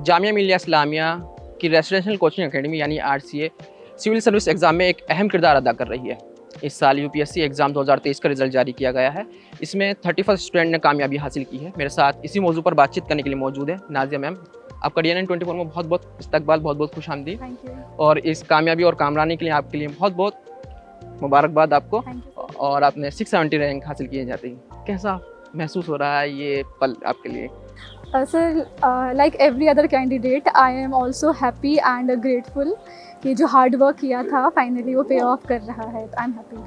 जामिया मिल्लिया इस्लामिया की residential coaching academy यानी RCA civil service exam में एक अहम किरदार अदा कर रही है। इस साल यूपीएससी एग्ज़ाम 2023 का रिजल्ट जारी किया गया है। इसमें 31 स्टूडेंट ने कामयाबी हासिल की है। मेरे साथ इसी मौजू पर बातचीत करने के लिए मौजूद है नाज़िया मैम। आपका DNN 24 में बहुत बहुत इस्तकबाल, बहुत बहुत खुशामदीद। Thank you. और इस कामयाबी और कामरानी के लिए आपके लिए बहुत बहुत मुबारकबाद आपको। Thank you sir. और आपने 670 रैंक हासिल किए जाते ही कैसा महसूस हो रहा है ये पल आपके लिए? Sir, like every other candidate I am also happy and grateful कि जो हार्ड वर्क किया था फाइनली वो पे ऑफ कर रहा है, तो आई एम हैप्पी।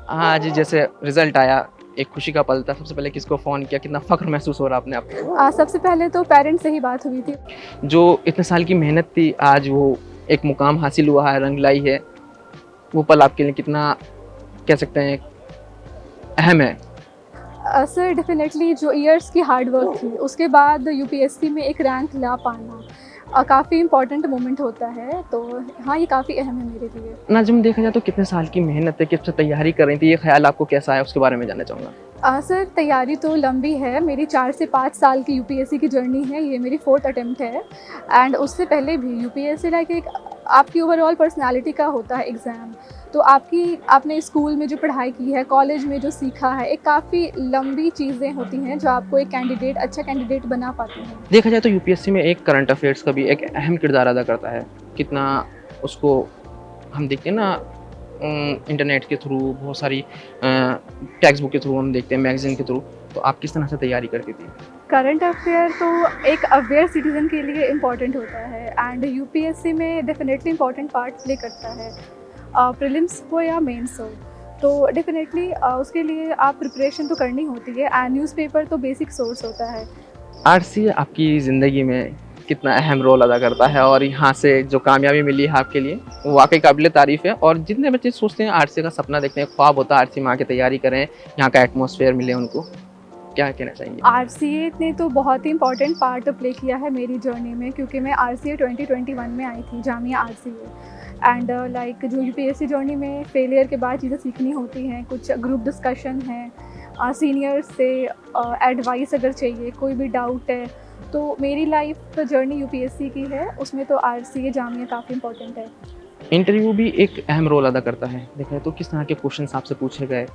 आज जैसे रिजल्ट आया, एक खुशी का पल था। सबसे पहले किसको फ़ोन किया, कितना फ़ख्र महसूस हो रहा अपने आप को? सबसे पहले तो पेरेंट्स से ही बात हुई थी। जो इतने साल की मेहनत थी, आज वो एक मुकाम हासिल हुआ है, रंग लाई है, वो पल आपके लिए कितना कह सकते हैं अहम है? सर डेफिनेटली जो ईयर्स की हार्ड वर्क थी उसके बाद यूपीएससी में एक रैंक ला पाना काफ़ी इम्पॉर्टेंट मोमेंट होता है, तो हाँ ये काफ़ी अहम है मेरे लिए। नाज़िम, देखा जाए तो कितने साल की मेहनत है, किस से तैयारी कर रही थी, ये ख्याल आपको कैसा है उसके बारे में जानना चाहूँगा। सर तैयारी तो लंबी है, मेरी 4 से 5 साल की यूपीएससी की जर्नी है, ये मेरी 4th अटेम्प्ट है। एंड उससे पहले भी यूपीएससी लाइक एक आपकी ओवरऑल पर्सनालिटी का होता है एग्ज़ाम। तो आपने स्कूल में जो पढ़ाई की है, कॉलेज में जो सीखा है, एक काफ़ी लंबी चीज़ें होती हैं जो आपको एक अच्छा कैंडिडेट बना पाती हैं। देखा जाए तो यूपीएससी में एक करंट अफेयर्स का भी एक अहम किरदार अदा करता है। कितना उसको हम देखते हैं ना, इंटरनेट के थ्रू, बहुत सारी टेक्स्ट बुक के थ्रू हम देखते हैं, मैगज़ीन के थ्रू। तो आप किस तरह से तैयारी करती थी? करंट अफेयर तो एक अवेयर सिटीज़न के लिए इम्पॉर्टेंट होता है एंड यूपीएससी में डेफिनेटली इम्पॉर्टेंट पार्ट प्ले करता है। प्रीलिम्स हो या मेंस हो, तो डेफिनेटली उसके लिए आप प्रिपरेशन तो करनी होती है एंड न्यूज़पेपर तो बेसिक सोर्स होता है। आरसी आपकी ज़िंदगी में कितना अहम रोल अदा करता है और यहाँ से जो कामयाबी मिली है आपके लिए वो वाकई काबिल तारीफ़ है। और जितने बच्चे सोचते हैं आरसी का सपना देखते हैं, ख्वाब होता है आरसी में आके तैयारी करें, यहाँ का एटमॉस्फेयर मिले उनको, क्या कहना चाहेंगे? आरसीए ने तो बहुत ही इंपॉर्टेंट पार्ट प्ले किया है मेरी जर्नी में, क्योंकि मैं आरसीए 2021 में आई थी, जामिया आरसीए। एंड लाइक जो यूपीएससी जर्नी में फेलियर के बाद चीज़ें सीखनी होती हैं, कुछ ग्रुप डिस्कशन है, सीनियर से एडवाइस अगर चाहिए, कोई भी डाउट है, तो मेरी लाइफ जर्नी यूपीएससी की है, उसमें तो आरसीए जामिया काफ़ी इंपॉर्टेंट है। इंटरव्यू भी एक अहम रोल अदा करता है। देखा जाए तो किस तरह के क्वेश्चंस आपसे पूछे गए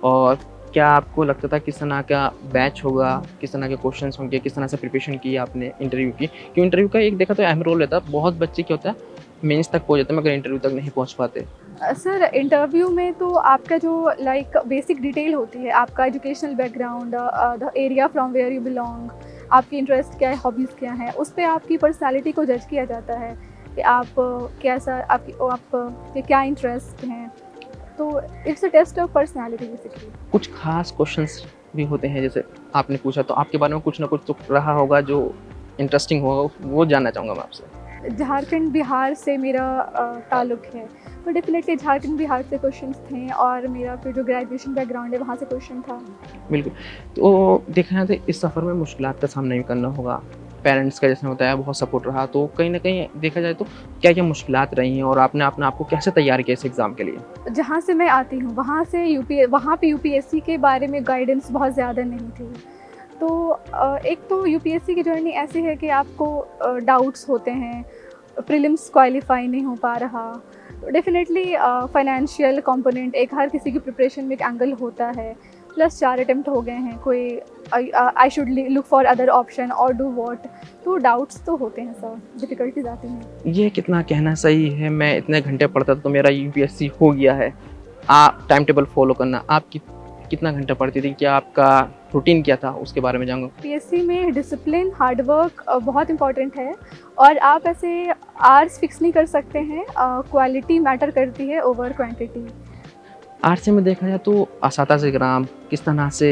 और क्या आपको लगता था किस तरह का बैच होगा, किस तरह के क्वेश्चंस होंगे, किस तरह से प्रिपरेशन की आपने इंटरव्यू की? क्यों इंटरव्यू का एक देखा तो अहम रोल रहता है। बहुत बच्चे क्या होता है मेंस तक पहुँच जाते हैं मगर इंटरव्यू तक नहीं पहुँच पाते। सर इंटरव्यू में तो आपका जो लाइक बेसिक डिटेल होती है, आपका educational background, the area from where you belong, आपकी इंटरेस्ट क्या है, हॉबीज़ क्या हैं, उस पे आपकी पर्सनालिटी को जज किया जाता है कि आप कैसा आपके क्या इंटरेस्ट हैं। तो it's a test of personality basically. कुछ खास क्वेश्चंस भी होते हैं, जैसे आपने पूछा तो आपके बारे में कुछ ना कुछ तो रहा होगा जो इंटरेस्टिंग होगा, वो जानना चाहूँगा मैं आपसे। झारखंड बिहार से मेरा ताल्लुक़ है, तो डेफिनेटली झारखंड बिहार से क्वेश्चंस थे और मेरा फिर जो ग्रेजुएशन बैकग्राउंड है वहाँ से क्वेश्चन था। बिल्कुल। तो देखा जाए तो इस सफ़र में मुश्किलात का सामना भी करना होगा। पेरेंट्स का जैसे बताया बहुत सपोर्ट रहा, तो कहीं न कहीं देखा जाए तो क्या-क्या मुश्किलात रही हैं और आपने अपने आप को कैसे तैयार किया इस एग्ज़ाम के लिए? जहाँ से मैं आती हूँ वहाँ पे यूपीएससी के बारे में गाइडेंस बहुत ज़्यादा नहीं थी। तो एक तो यूपीएससी की जर्नी ऐसी है कि आपको डाउट्स होते हैं, प्रीलिम्स क्वालिफाई नहीं हो पा रहा, डेफिनेटली फाइनेंशियल कंपोनेंट एक हर किसी की प्रिपरेशन में एक एंगल होता है, प्लस 4 अटेम्प्ट हो गए हैं, कोई I should look for other option और डू व्हाट, तो डाउट्स तो होते हैं सर, डिफ़िकल्टीज आती हैं। ये कितना कहना सही है, मैं इतने घंटे पढ़ता था तो मेरा यूपीएससी हो गया है। आप टाइम टेबल फ़ॉलो करना, आप कितना घंटा पढ़ती थी? क्या आपका रूटीन क्या था? उसके बारे में जानूँगा। पीएससी में डिसिप्लिन, हार्ड वर्क बहुत इंपॉर्टेंट है और आप ऐसे आवर्स फिक्स नहीं कर सकते हैं, क्वालिटी मैटर करती है ओवर क्वांटिटी। आरसी में देखा जाए तो असातिज़-ए-किराम किस तरह से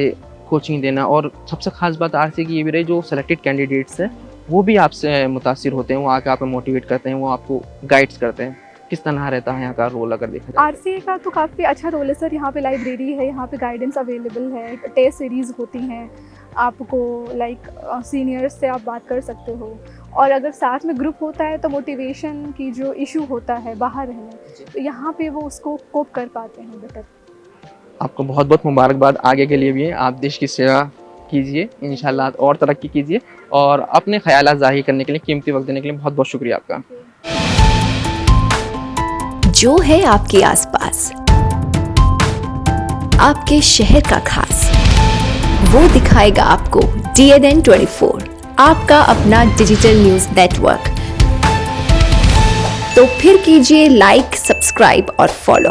कोचिंग देना और सबसे ख़ास बात आरसी की ये भी रही, जो सेलेक्टेड कैंडिडेट्स हैं वो भी आपसे मुतासिर होते हैं, वो आके आपको मोटिवेट करते हैं, वो आपको गाइड्स करते हैं। किस तरह रहता है यहाँ का रोल अगर देखा जाए? आरसीए का तो काफ़ी अच्छा रोल है सर, यहाँ पे लाइब्रेरी है, यहाँ पे गाइडेंस अवेलेबल है, टेस्ट सीरीज़ होती हैं, आपको लाइक सीनियर्स से आप बात कर सकते हो, और अगर साथ में ग्रुप होता है तो मोटिवेशन की जो इशू होता है बाहर रहने, तो यहाँ पे वो उसको कोप कर पाते हैं बेटर। आपको बहुत-बहुत मुबारकबाद आगे के लिए भी। आप देश की सेवा कीजिए, इंशाल्लाह और तरक्की कीजिए, और अपने ख्यालात ज़ाहिर करने के लिए, कीमती वक्त देने के लिए बहुत बहुत शुक्रिया आपका। जो है आपके आसपास, आपके शहर का खास, वो दिखाएगा आपको DNN 24, आपका अपना डिजिटल न्यूज नेटवर्क। तो फिर कीजिए लाइक, सब्सक्राइब और फॉलो।